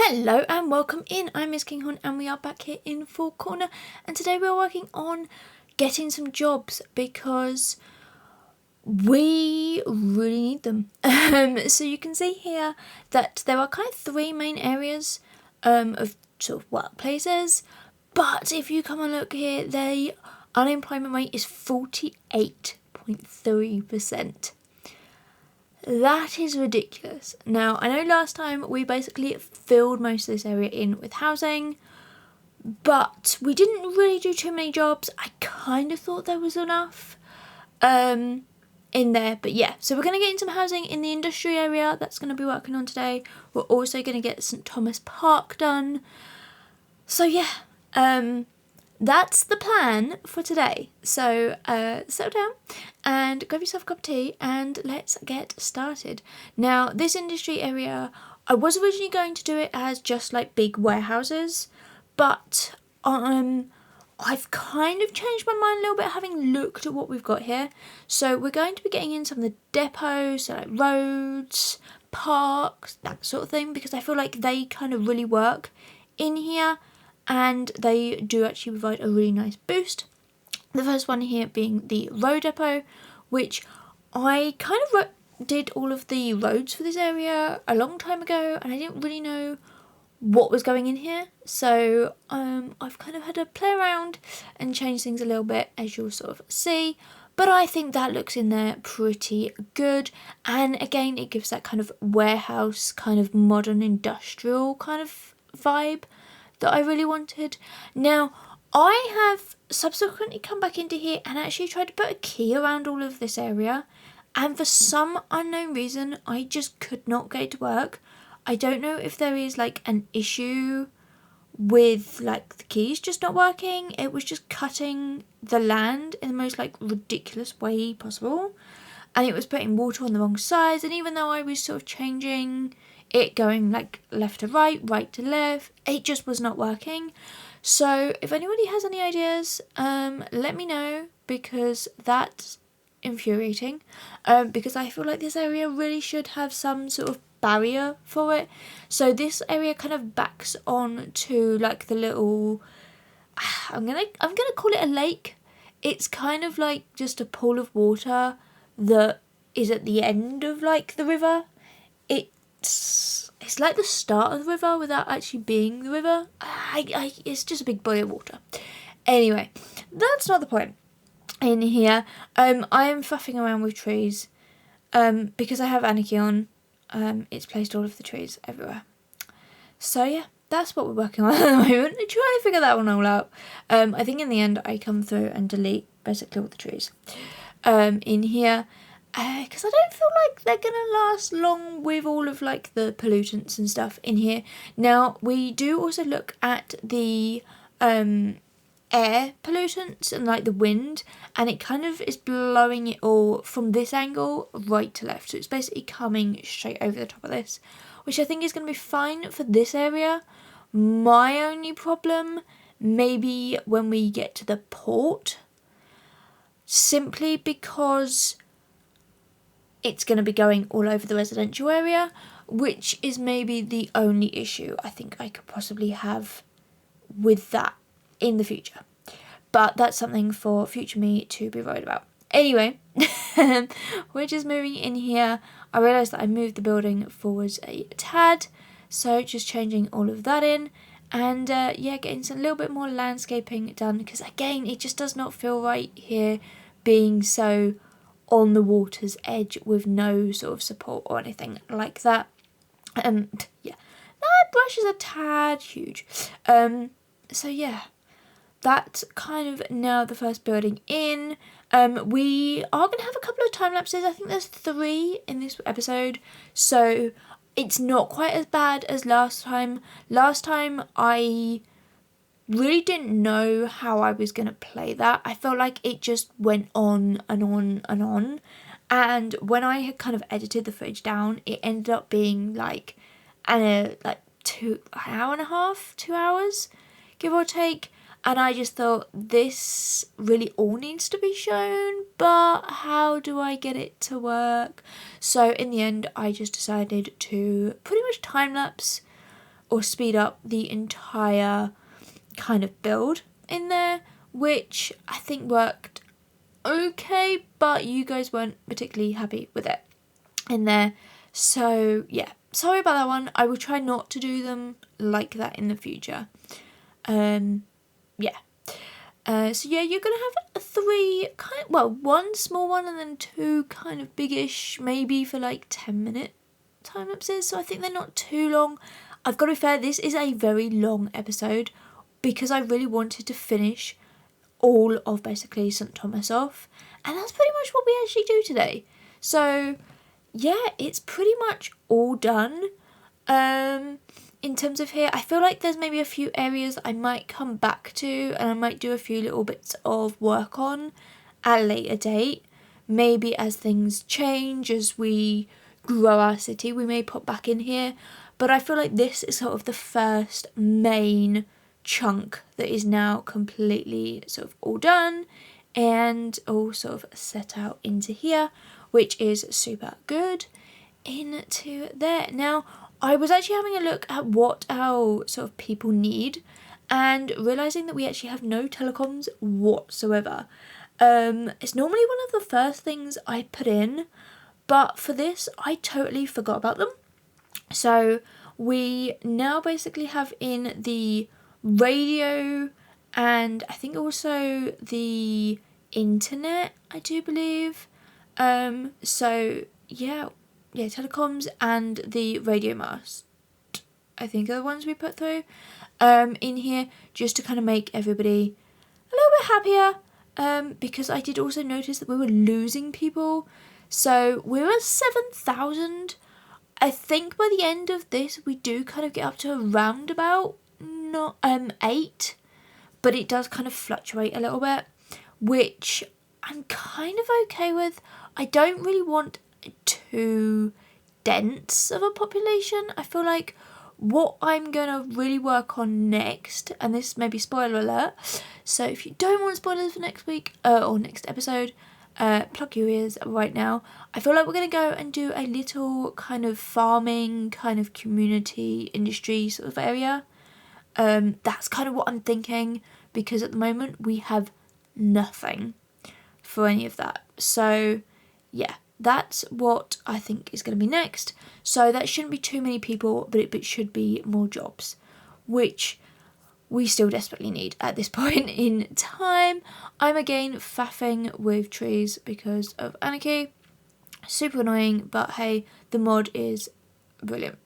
Hello and welcome in. I'm Miss Kinghorn and we are back here in Falconer, and today we're working on getting some jobs because we really need them. So you can see here that there are kind of three main areas of sort of workplaces, but if you come and look here, the unemployment rate is 48.3%. That is ridiculous. Now, I know last time we basically filled most of this area in with housing, but we didn't really do too many jobs. I kind of thought there was enough in there, but yeah. So we're going to get in some housing in the industry area. That's going to be working on today. We're also going to get St Thomas Park done. So yeah, that's the plan for today. So settle down and grab yourself a cup of tea and let's get started. Now, this industry area, I was originally going to do it as just like big warehouses, but I've kind of changed my mind a little bit having looked at what we've got here. So we're going to be getting in some of the depots, so like roads, parks, that sort of thing, because I feel like they kind of really work in here and they do actually provide a really nice boost. The first one here being the road depot, which I kind of did all of the roads for this area a long time ago and I didn't really know what was going in here, so I've kind of had to play around and change things a little bit, as you'll sort of see, but I think that looks in there pretty good, and again it gives that kind of warehouse, kind of modern industrial kind of vibe that I really wanted. Now, I have subsequently come back into here and actually tried to put a key around all of this area, and for some unknown reason I just could not get it to work. I don't know if there is like an issue with like the keys just not working. It was just cutting the land in the most like ridiculous way possible, and it was putting water on the wrong sides, and even though I was sort of changing it, going like left to right, right to left, it just was not working. So if anybody has any ideas, let me know, because that's infuriating, because I feel like this area really should have some sort of barrier for it. So this area kind of backs on to like the little, I'm gonna call it a lake. It's kind of like just a pool of water that is at the end of like the river. It's like the start of the river without actually being the river. It's just a big body of water. Anyway, that's not the point. In here, I am faffing around with trees, because I have Anarchy on. It's placed all of the trees everywhere. So yeah, that's what we're working on at the moment. Try to figure that one all out. I think in the end I come through and delete basically all the trees in here, because I don't feel like they're gonna last long with all of like the pollutants and stuff in here. Now, we do also look at the air pollutants and like the wind, and it kind of is blowing it all from this angle right to left, so it's basically coming straight over the top of this, which I think is going to be fine for this area. My only problem maybe when we get to the port, simply because it's going to be going all over the residential area, which is maybe the only issue I think I could possibly have with that in the future. But that's something for future me to be worried about. Anyway, we're just moving in here. I realised that I moved the building forwards a tad, so just changing all of that in, and yeah, getting some little bit more landscaping done, because again it just does not feel right here being so on the water's edge with no sort of support or anything like that. Yeah, that brush is a tad huge. So yeah, that's kind of now the first building in. We are going to have a couple of time lapses. I think there's 3 in this episode, so it's not quite as bad as last time. Last time I really didn't know how I was going to play that. I felt like it just went on and on and on, and when I had kind of edited the footage down, it ended up being like an hour and a half, 2 hours, give or take. And I just thought, this really all needs to be shown, but how do I get it to work? So in the end, I just decided to pretty much time-lapse or speed up the entire kind of build in there, which I think worked okay, but you guys weren't particularly happy with it in there. So yeah, sorry about that one. I will try not to do them like that in the future. Yeah. So yeah, you're gonna have one small one and then two kind of biggish, maybe for like 10-minute time lapses. So I think they're not too long. I've got to be fair, this is a very long episode because I really wanted to finish all of basically St. Thomas off, and that's pretty much what we actually do today. So yeah, it's pretty much all done. In terms of here, I feel like there's maybe a few areas I might come back to, and I might do a few little bits of work on at a later date. Maybe as things change, as we grow our city, we may pop back in here. But I feel like this is sort of the first main chunk that is now completely sort of all done and all sort of set out into here, which is super good. Into there. Now, I was actually having a look at what our sort of people need and realising that we actually have no telecoms whatsoever. It's normally one of the first things I put in, but for this I totally forgot about them. So we now basically have in the radio and I think also the internet, I do believe. So yeah, telecoms and the radio mast, I think, are the ones we put through in here just to kind of make everybody a little bit happier, because I did also notice that we were losing people. So we're at 7,000. I think by the end of this we do kind of get up to around about 8, but it does kind of fluctuate a little bit, which I'm kind of okay with. I don't really want too dense of a population. I feel like what I'm gonna really work on next, and this may be spoiler alert, so if you don't want spoilers for next week or next episode, plug your ears right now. I feel like we're gonna go and do a little kind of farming, kind of community industry sort of area. That's kind of what I'm thinking, because at the moment we have nothing for any of that. So yeah, that's what I think is going to be next. So that shouldn't be too many people, but it should be more jobs, which we still desperately need at this point in time. I'm again faffing with trees because of anarchy. Super annoying, but hey, the mod is brilliant.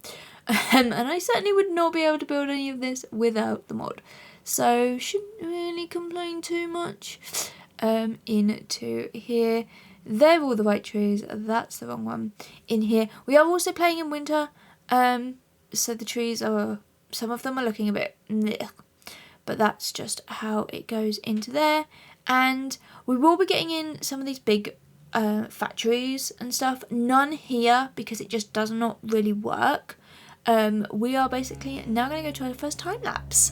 And I certainly would not be able to build any of this without the mod. So shouldn't really complain too much. Into here. They're all the right trees. That's the wrong one. In here. We are also playing in winter. So the trees are... Some of them are looking a bit... Blech. But that's just how it goes into there. And we will be getting in some of these big factories and stuff. None here because it just does not really work. We are basically now going to go to our first time lapse.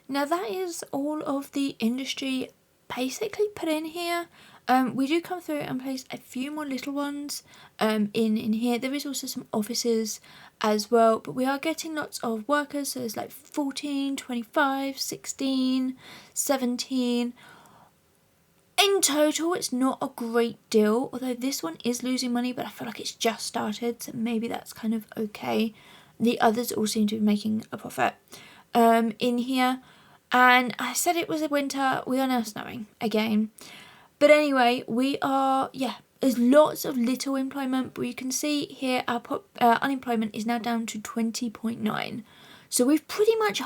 Now that is all of the industry basically put in here. We do come through and place a few more little ones in here. There is also some offices as well, but we are getting lots of workers. So there's like 14, 25, 16, 17. In total, it's not a great deal, although this one is losing money, but I feel like it's just started, so maybe that's kind of okay. The others all seem to be making a profit in here. And I said it was a winter, we are now snowing again. But anyway, we are, there's lots of little employment, but you can see here our unemployment is now down to 20.9. So we've pretty much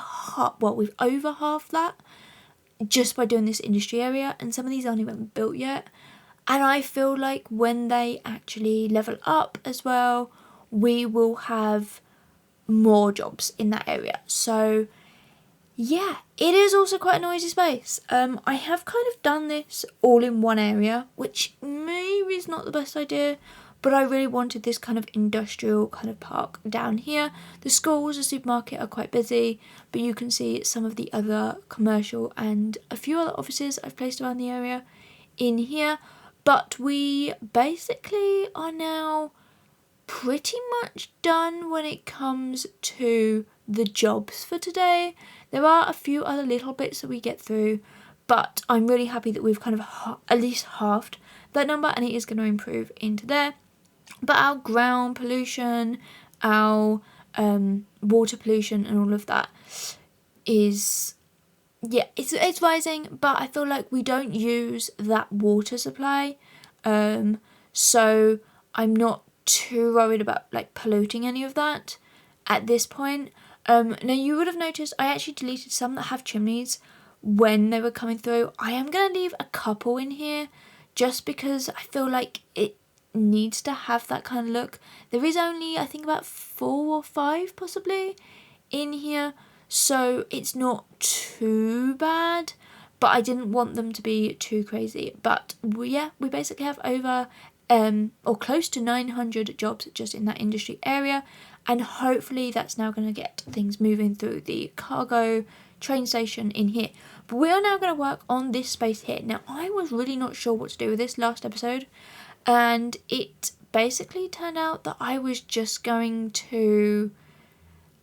we've over half that just by doing this industry area, and some of these aren't even built yet. And I feel like when they actually level up as well, we will have more jobs in that area. So yeah, it is also quite a noisy space. I have kind of done this all in one area, which maybe is not the best idea, but I really wanted this kind of industrial kind of park down here. The schools, the supermarket are quite busy, but you can see some of the other commercial and a few other offices I've placed around the area in here. But we basically are now pretty much done when it comes to the jobs for today. There are a few other little bits that we get through, but I'm really happy that we've kind of at least halved that number, and it is going to improve into there. But our ground pollution, our water pollution and all of that is, it's rising, but I feel like we don't use that water supply. So I'm not too worried about like polluting any of that at this point. Now you would have noticed I actually deleted some that have chimneys when they were coming through. I am going to leave a couple in here just because I feel like it needs to have that kind of look. There is only, I think, about 4 or 5 possibly in here, so it's not too bad, but I didn't want them to be too crazy. But we basically have over or close to 900 jobs just in that industry area, and hopefully that's now going to get things moving through the cargo train station in here. But we are now going to work on this space here. Now I was really not sure what to do with this last episode, and it basically turned out that I was just going to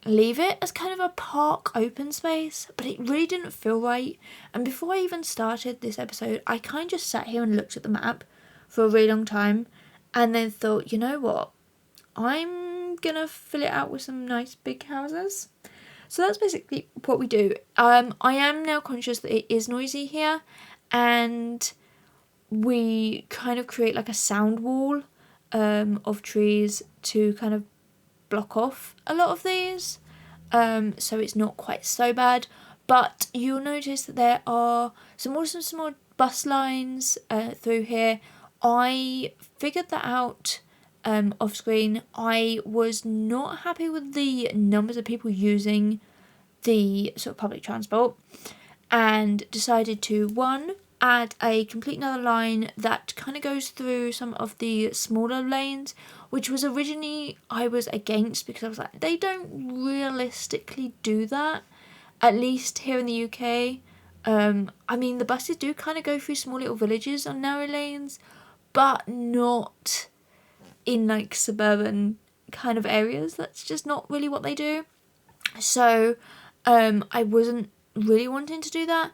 leave it as kind of a park open space, but it really didn't feel right. And before I even started this episode, I kind of just sat here and looked at the map for a really long time, and then thought, you know what, I'm gonna fill it out with some nice big houses. So that's basically what we do. I am now conscious that it is noisy here, and we kind of create like a sound wall of trees to kind of block off a lot of these, so it's not quite so bad. But you'll notice that there are some awesome small bus lines through here. I figured that out off screen. I was not happy with the numbers of people using the sort of public transport, and decided to add a complete another line that kind of goes through some of the smaller lanes, which was originally I was against, because I was like, they don't realistically do that, at least here in the UK. I mean, the buses do kind of go through small little villages on narrow lanes, but not in like suburban kind of areas. That's just not really what they do. So I wasn't really wanting to do that.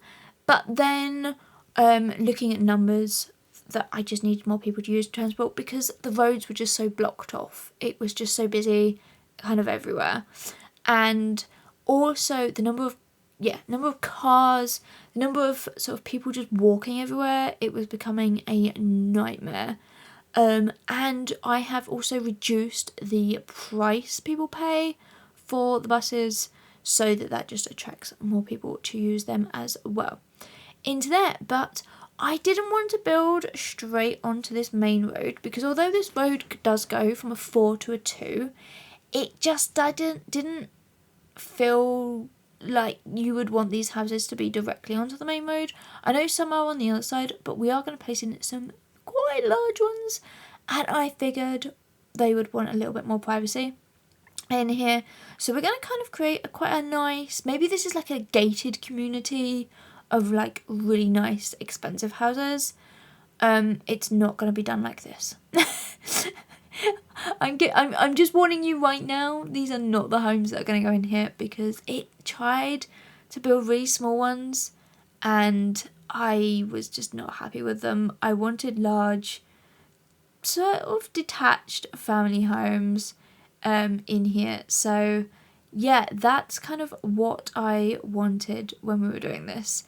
But then looking at numbers, that I just needed more people to use transport, because the roads were just so blocked off. It was just so busy kind of everywhere. And also the number of cars, the number of sort of people just walking everywhere, it was becoming a nightmare. And I have also reduced the price people pay for the buses, so that just attracts more people to use them as well into there. But I didn't want to build straight onto this main road, because although this road does go from a 4 to a 2, it just didn't feel like you would want these houses to be directly onto the main road. I know some are on the other side, but we are going to place in some quite large ones, and I figured they would want a little bit more privacy. in here. So we're going to kind of create quite a nice, maybe this is like a gated community of like really nice expensive houses. It's not going to be done like this. I'm just warning you right now, these are not the homes that are going to go in here, because it tried to build really small ones and I was just not happy with them. I wanted large, sort of detached family homes in here. So yeah, that's kind of what I wanted when we were doing this.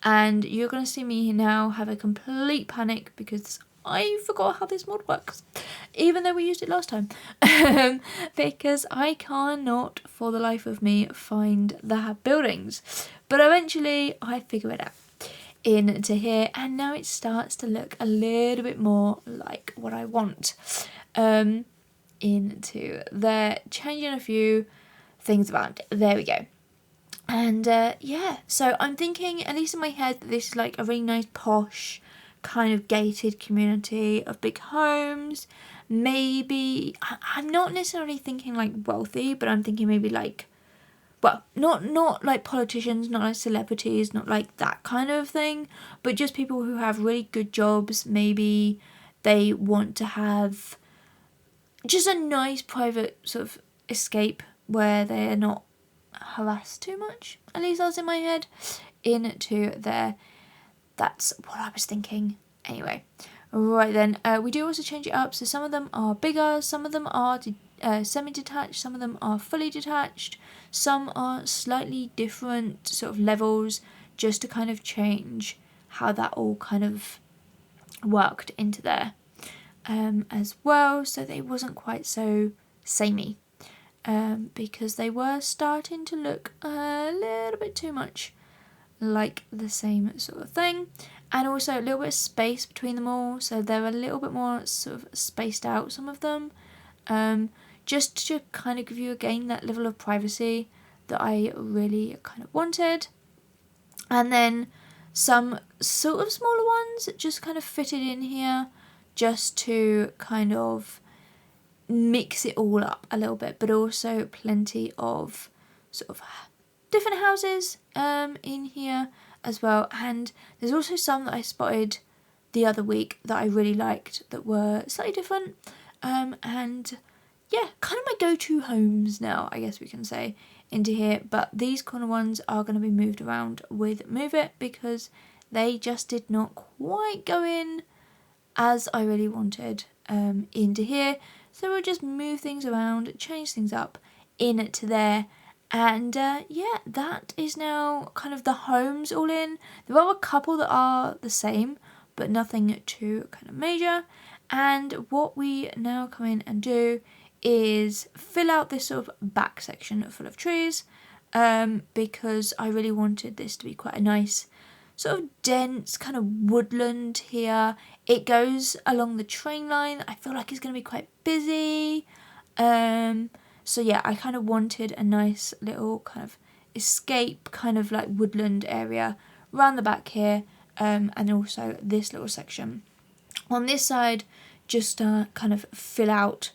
And you're going to see me now have a complete panic because I forgot how this mod works, even though we used it last time. Because I cannot for the life of me find the buildings. But eventually I figure it out into here, and now it starts to look a little bit more like what I want. Into there, changing a few things around. There we go. And yeah, so I'm thinking, at least in my head, that this is like a really nice posh kind of gated community of big homes. Maybe I'm not necessarily thinking like wealthy, but I'm thinking maybe like, well, not like politicians, not like celebrities, not like that kind of thing, but just people who have really good jobs. Maybe they want to have just a nice private sort of escape where they're not harassed too much. At least that's in my head. Into there. That's what I was thinking. Anyway, right then, we do also change it up. So some of them are bigger, some of them are semi-detached, some of them are fully detached, some are slightly different sort of levels, just to kind of change how that all kind of worked into there as well, so they wasn't quite so samey, because they were starting to look a little bit too much like the same sort of thing. And also a little bit of space between them all, so they're a little bit more sort of spaced out, some of them, just to kind of give you again that level of privacy that I really kind of wanted. And then some sort of smaller ones just kind of fitted in here just to kind of mix it all up a little bit, but also plenty of sort of different houses in here as well. And there's also some that I spotted the other week that I really liked that were slightly different, and yeah, kind of my go-to homes now, I guess we can say, into here. But these corner ones are going to be moved around with Move It because they just did not quite go in as I really wanted into here. So we'll just move things around, change things up into there. And yeah, that is now kind of the homes all in. There are a couple that are the same, but nothing too kind of major. And what we now come in and do is fill out this sort of back section full of trees, because I really wanted this to be quite a nice sort of dense kind of woodland here. It goes along the train line. I feel like it's going to be quite busy. So yeah, I kind of wanted a nice little kind of escape kind of like woodland area around the back here, and also this little section on this side, just to kind of fill out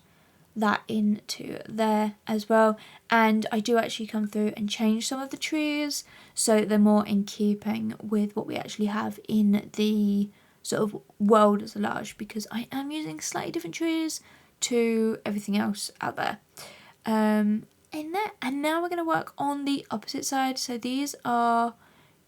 that into there as well. And I do actually come through and change some of the trees so they're more in keeping with what we actually have in the sort of world as a large, because I am using slightly different trees to everything else out there in there. And now we're going to work on the opposite side. So these are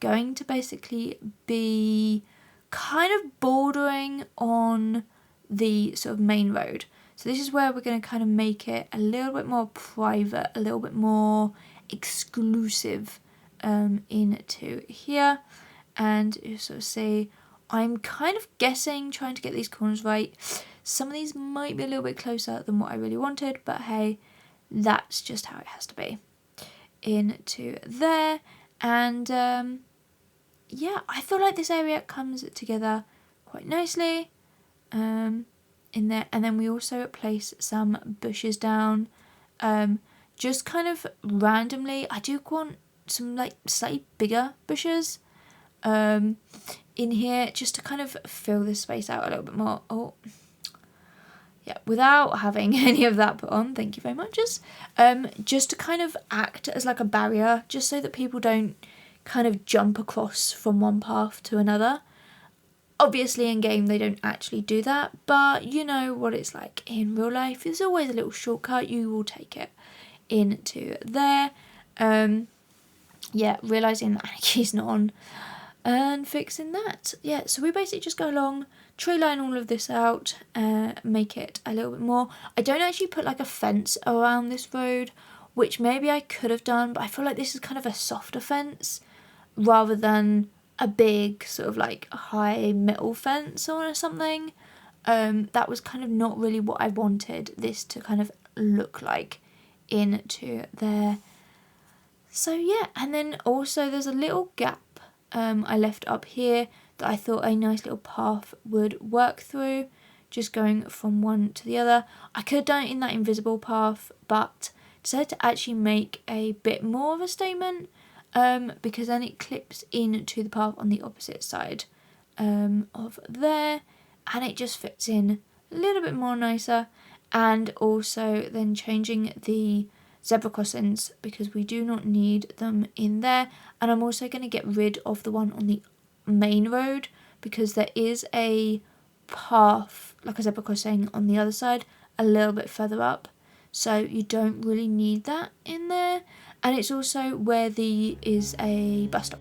going to basically be kind of bordering on the sort of main road. So this is where we're going to kind of make it a little bit more private, a little bit more exclusive into here. And you sort of see, I'm kind of guessing, trying to get these corners right. Some of these might be a little bit closer than what I really wanted, but hey, that's just how it has to be. Into there. And yeah, I feel like this area comes together quite nicely. In there, and then we also place some bushes down, just kind of randomly. I do want some like slightly bigger bushes in here just to kind of fill this space out a little bit more. Oh yeah, without having any of that put on, thank you very much, just to kind of act as like a barrier, just so that people don't kind of jump across from one path to another. Obviously in game they don't actually do that, but you know what it's like in real life. There's always a little shortcut, you will take it into there. Yeah, realising that Aniki's not on and fixing that. Yeah, so we basically just go along, tree line all of this out, make it a little bit more. I don't actually put like a fence around this road, which maybe I could have done, but I feel like this is kind of a softer fence rather than a big sort of like high metal fence or something. That was kind of not really what I wanted this to kind of look like into there. So yeah, and then also there's a little gap I left up here that I thought a nice little path would work through, just going from one to the other. I could have done it in that invisible path, but decided to actually make a bit more of a statement, because then it clips into the path on the opposite side of there, and it just fits in a little bit more nicer. And also then changing the zebra crossings because we do not need them in there. And I'm also going to get rid of the one on the main road because there is a path, like a zebra crossing on the other side a little bit further up, so you don't really need that in there. And it's also where the is a bus stop.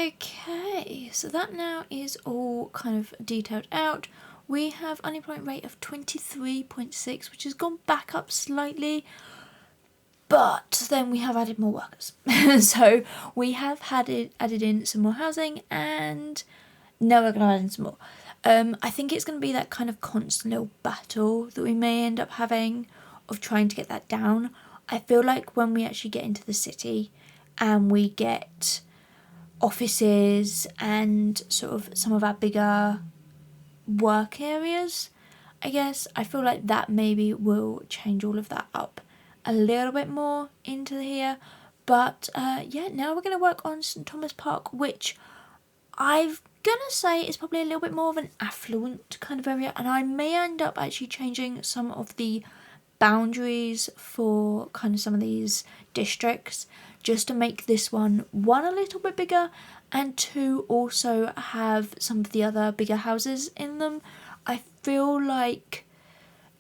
Okay, so that now is all kind of detailed out. We have unemployment rate of 23.6, which has gone back up slightly, but then we have added more workers. So we have added in some more housing, and now we're going to add in some more. I think it's going to be that kind of constant little battle that we may end up having of trying to get that down. I feel like when we actually get into the city and we get offices and sort of some of our bigger work areas, I guess, I feel like that maybe will change all of that up a little bit more into here. But yeah, now we're going to work on St Thomas Park, which I'm going to say is probably a little bit more of an affluent kind of area, and I may end up actually changing some of the boundaries for kind of some of these districts, just to make this one a little bit bigger, and two, also have some of the other bigger houses in them. I feel like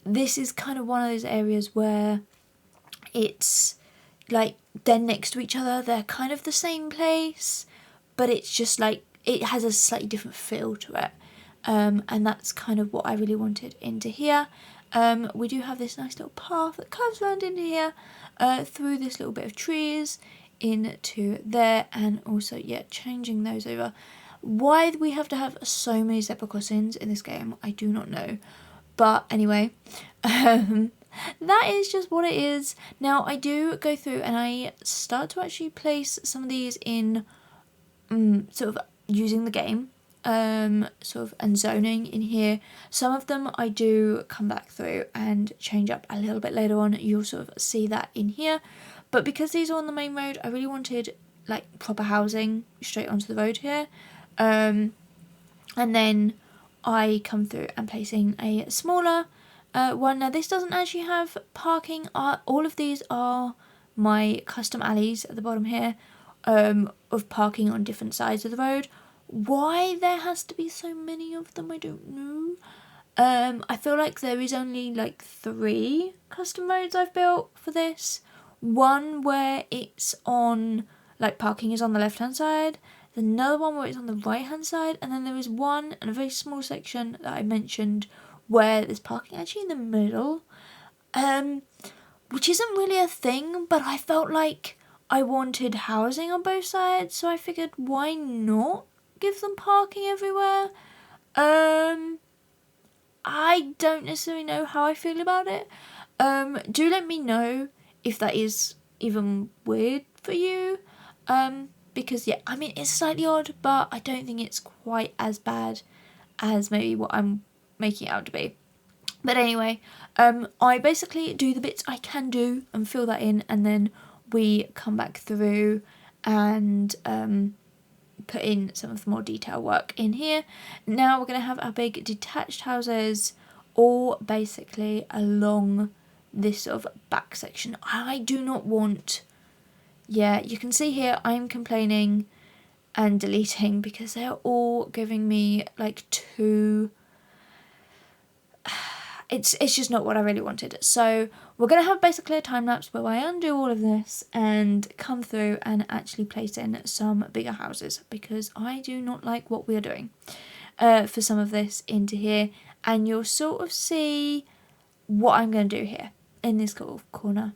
this is kind of one of those areas where it's like they're next to each other, they're kind of the same place, but it's just like it has a slightly different feel to it, and that's kind of what I really wanted into here. We do have this nice little path that curves around into here, through this little bit of trees into there, and also, yeah, changing those over. Why we have to have so many zebra crossings in this game, I do not know. But anyway, that is just what it is. Now, I do go through and I start to actually place some of these in sort of using the game, sort of, and zoning in here. Some of them I do come back through and change up a little bit later on. You'll sort of see that in here. But because these are on the main road, I really wanted like proper housing straight onto the road here. And then I come through and placing a smaller one. Now this doesn't actually have parking. All of these are my custom alleys at the bottom here, of parking on different sides of the road. Why there has to be so many of them, I don't know. I feel like there is only like 3 custom roads I've built for this. One where it's on, like, parking is on the left hand side, there's another one where it's on the right hand side, and then there is one and a very small section that I mentioned where there's parking actually in the middle, which isn't really a thing, but I felt like I wanted housing on both sides, so I figured why not give them parking everywhere. I don't necessarily know how I feel about it. Do let me know if that is even weird for you. Because yeah, I mean, it's slightly odd, but I don't think it's quite as bad as maybe what I'm making it out to be. But anyway, I basically do the bits I can do and fill that in, and then we come back through and put in some of the more detail work in here. Now we're going to have our big detached houses all basically along this sort of back section. I do not want, yeah, you can see here I'm complaining and deleting because they're all giving me like too, it's just not what I really wanted. So we're going to have basically a time lapse where I undo all of this and come through and actually place in some bigger houses, because I do not like what we are doing for some of this into here, and you'll sort of see what I'm going to do here in this little corner.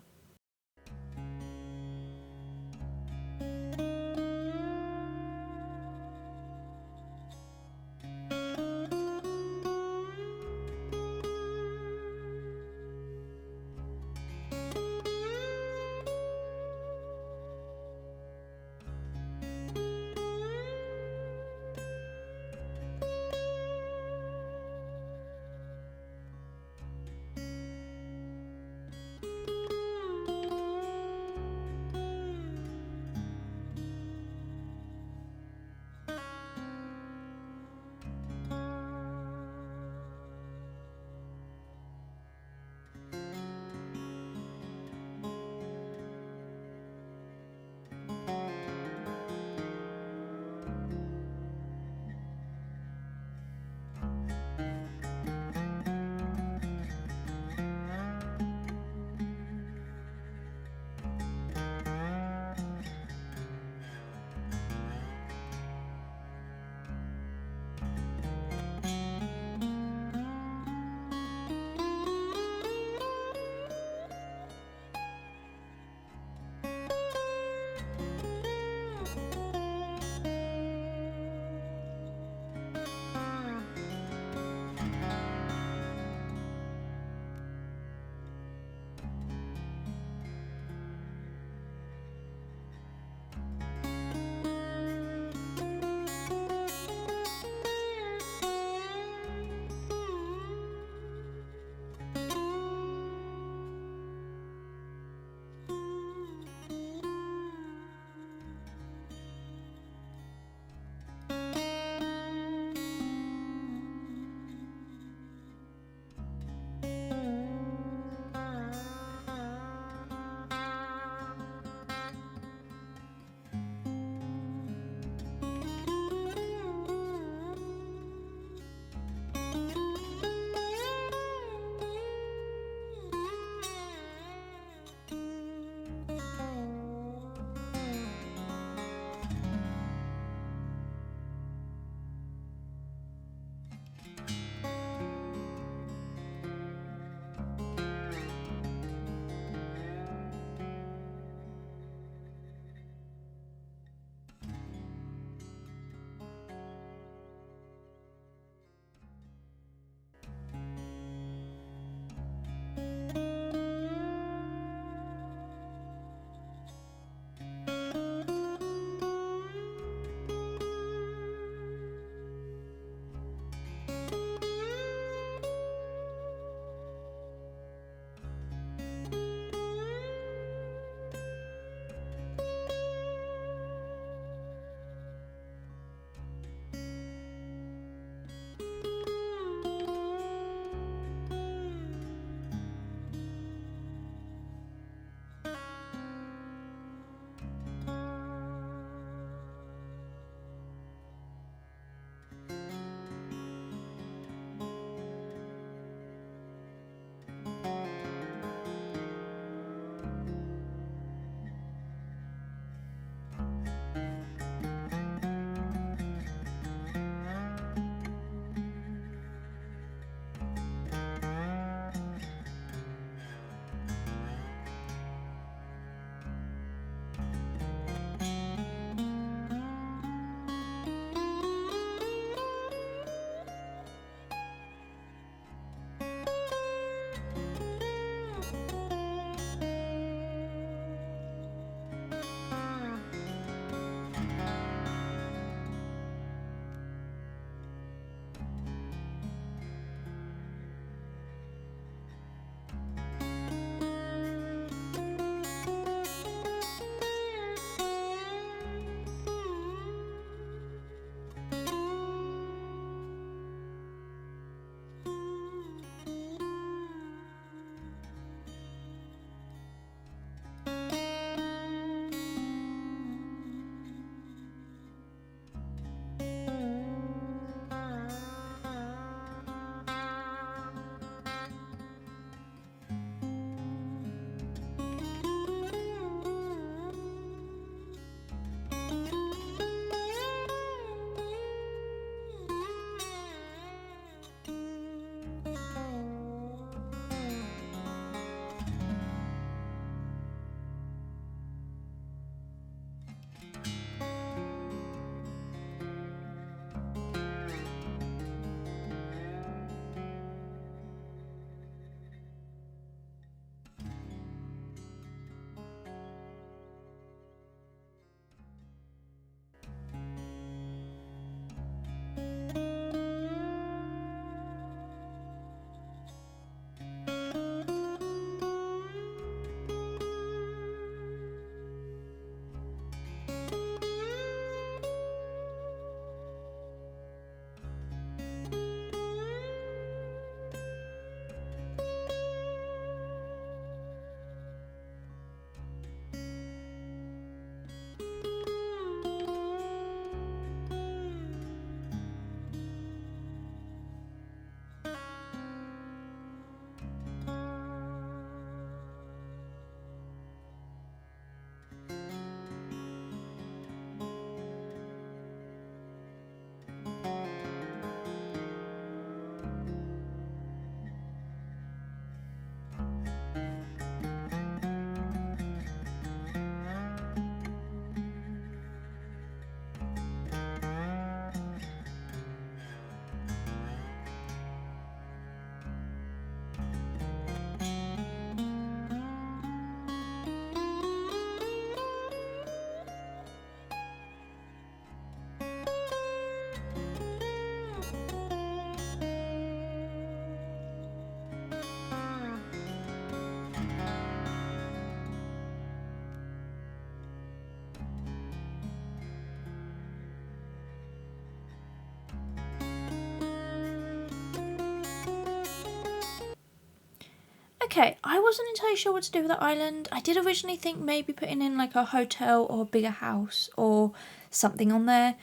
Okay, I wasn't entirely sure what to do with the island. I did originally think maybe putting in like a hotel or a bigger house or something on there,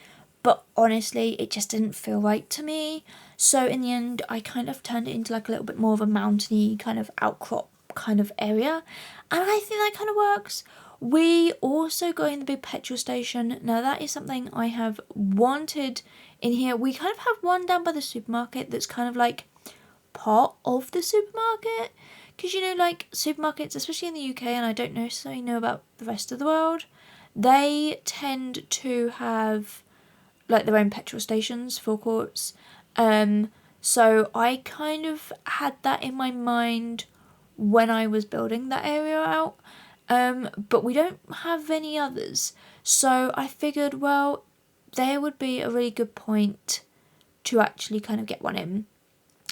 but honestly it just didn't feel right to me. So in the end I kind of turned it into like a little bit more of a mountainy kind of outcrop kind of area, and I think that kind of works. We also got in the big petrol station. Now that is something I have wanted in here. We kind of have one down by the supermarket that's kind of like part of the supermarket, because you know, like supermarkets, especially in the UK, and I don't necessarily know about the rest of the world, they tend to have like their own petrol stations, forecourts. So I kind of had that in my mind when I was building that area out. But we don't have any others, so I figured, well, there would be a really good point to actually kind of get one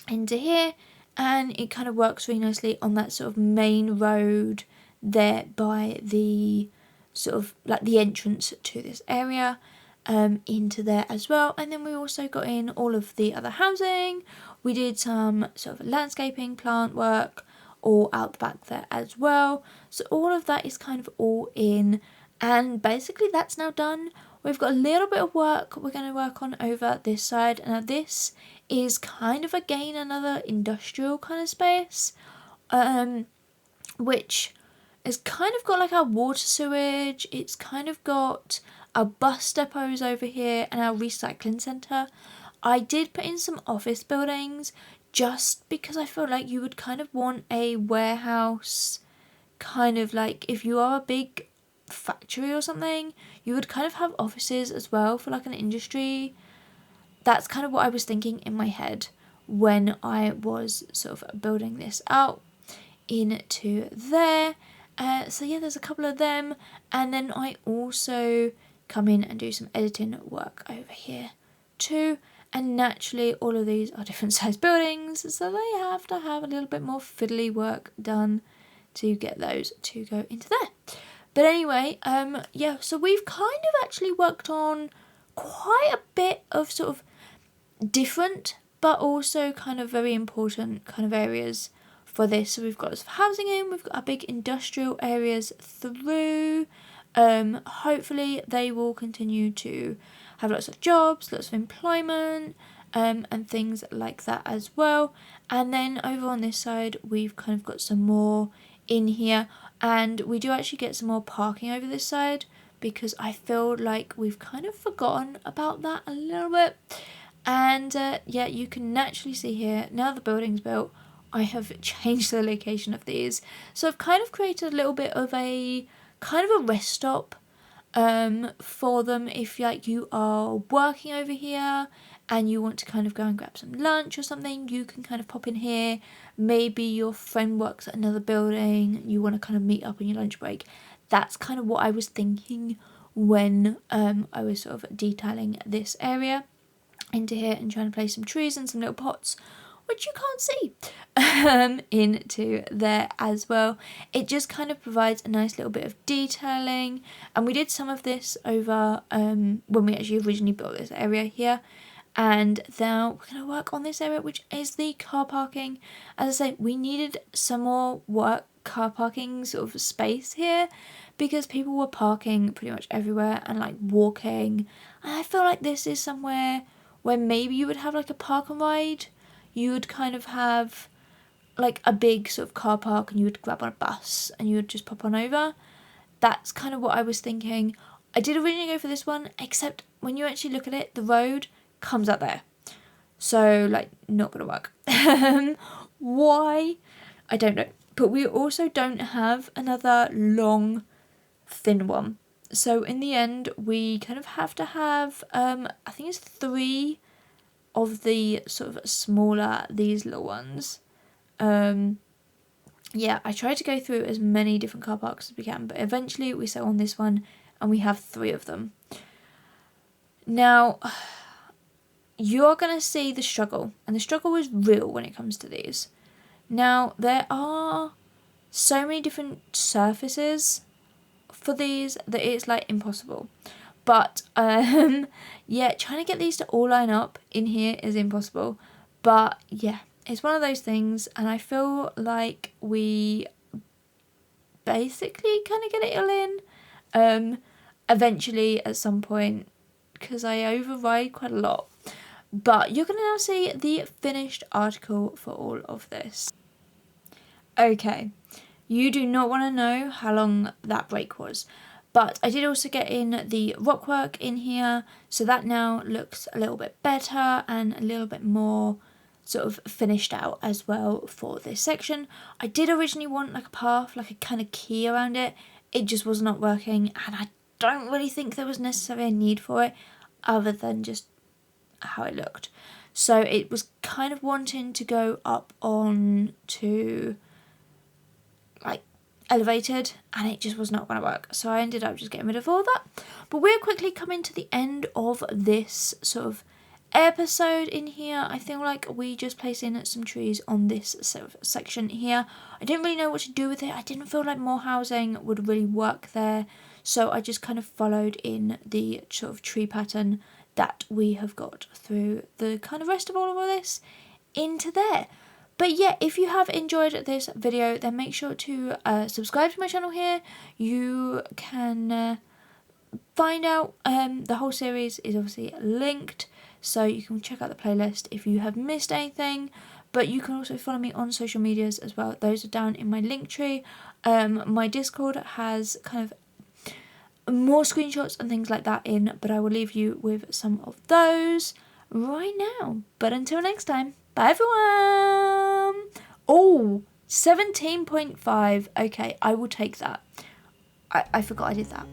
into here, and it kind of works really nicely on that sort of main road there by the sort of like the entrance to this area, into there as well. And then we also got in all of the other housing. We did some sort of landscaping, plant work all out the back there as well. So all of that is kind of all in, and basically that's now done. We've got a little bit of work we're going to work on over this side. Now this is kind of again another industrial kind of space, which has kind of got like our water sewage, it's kind of got our bus depots over here and our recycling centre. I did put in some office buildings just because I felt like you would kind of want a warehouse, kind of like if you are a big factory or something, you would kind of have offices as well for like an industry. That's kind of what I was thinking in my head when I was sort of building this out into there. So yeah, there's a couple of them, and then I also come in and do some editing work over here too. And naturally all of these are different size buildings, so they have to have a little bit more fiddly work done to get those to go into there. But anyway, yeah, so we've kind of actually worked on quite a bit of sort of different but also kind of very important kind of areas for this. So we've got lots of housing in, we've got our big industrial areas through. Hopefully they will continue to have lots of jobs, lots of employment, and things like that as well. And then over on this side we've kind of got some more in here, and we do actually get some more parking over this side because I feel like we've kind of forgotten about that a little bit. And yeah, you can naturally see here, now the building's built, I have changed the location of these. So I've kind of created a little bit of a kind of a rest stop for them if like you are working over here and you want to kind of go and grab some lunch or something, you can kind of pop in here. Maybe your friend works at another building, you want to kind of meet up on your lunch break. That's kind of what I was thinking when I was sort of detailing this area into here and trying to place some trees and some little pots, which you can't see, into there as well. It just kind of provides a nice little bit of detailing, and we did some of this over when we actually originally built this area here. And now we're going to work on this area, which is the car parking. As I say, we needed some more car parking sort of space here because people were parking pretty much everywhere and like walking, and I feel like this is somewhere where maybe you would have like a park and ride. You would kind of have like a big sort of car park and you would grab on a bus and you would just pop on over. That's kind of what I was thinking. I did originally go for this one, except when you actually look at it, the road comes up there. So like not gonna work. Why? I don't know. But we also don't have another long, thin one. So in the end, we kind of have to have, I think it's 3 of the sort of smaller, these little ones. Yeah, I tried to go through as many different car parks as we can, but eventually we settled on this one and we have 3 of them. Now, you're going to see the struggle, and the struggle is real when it comes to these. Now, there are so many different surfaces for these that it's like impossible. But yeah, trying to get these to all line up in here is impossible. But yeah, it's one of those things, and I feel like we basically kind of get it all in eventually at some point, because I override quite a lot. But you're going to now see the finished article for all of this. Okay, you do not want to know how long that break was, but I did also get in the rock work in here, so that now looks a little bit better and a little bit more sort of finished out as well for this section. I did originally want like a path, like a kind of key around it. It just was not working, and I don't really think there was necessarily a need for it other than just how it looked. So it was kind of wanting to go up on to like elevated, and it just was not going to work, so I ended up just getting rid of all that. But we're quickly coming to the end of this sort of episode in here. I feel like we just place in some trees on this sort of section here. I didn't really know what to do with it. I didn't feel like more housing would really work there, so I just kind of followed in the sort of tree pattern that we have got through the kind of rest of all of this into there. But yeah, if you have enjoyed this video, then make sure to subscribe to my channel here. You can find out the whole series is obviously linked, so you can check out the playlist if you have missed anything. But you can also follow me on social medias as well. Those are down in my link tree. My Discord has kind of more screenshots and things like that in, but I will leave you with some of those right now. But until next time, bye everyone. Oh, 17.5. Okay, I will take that. I forgot I did that.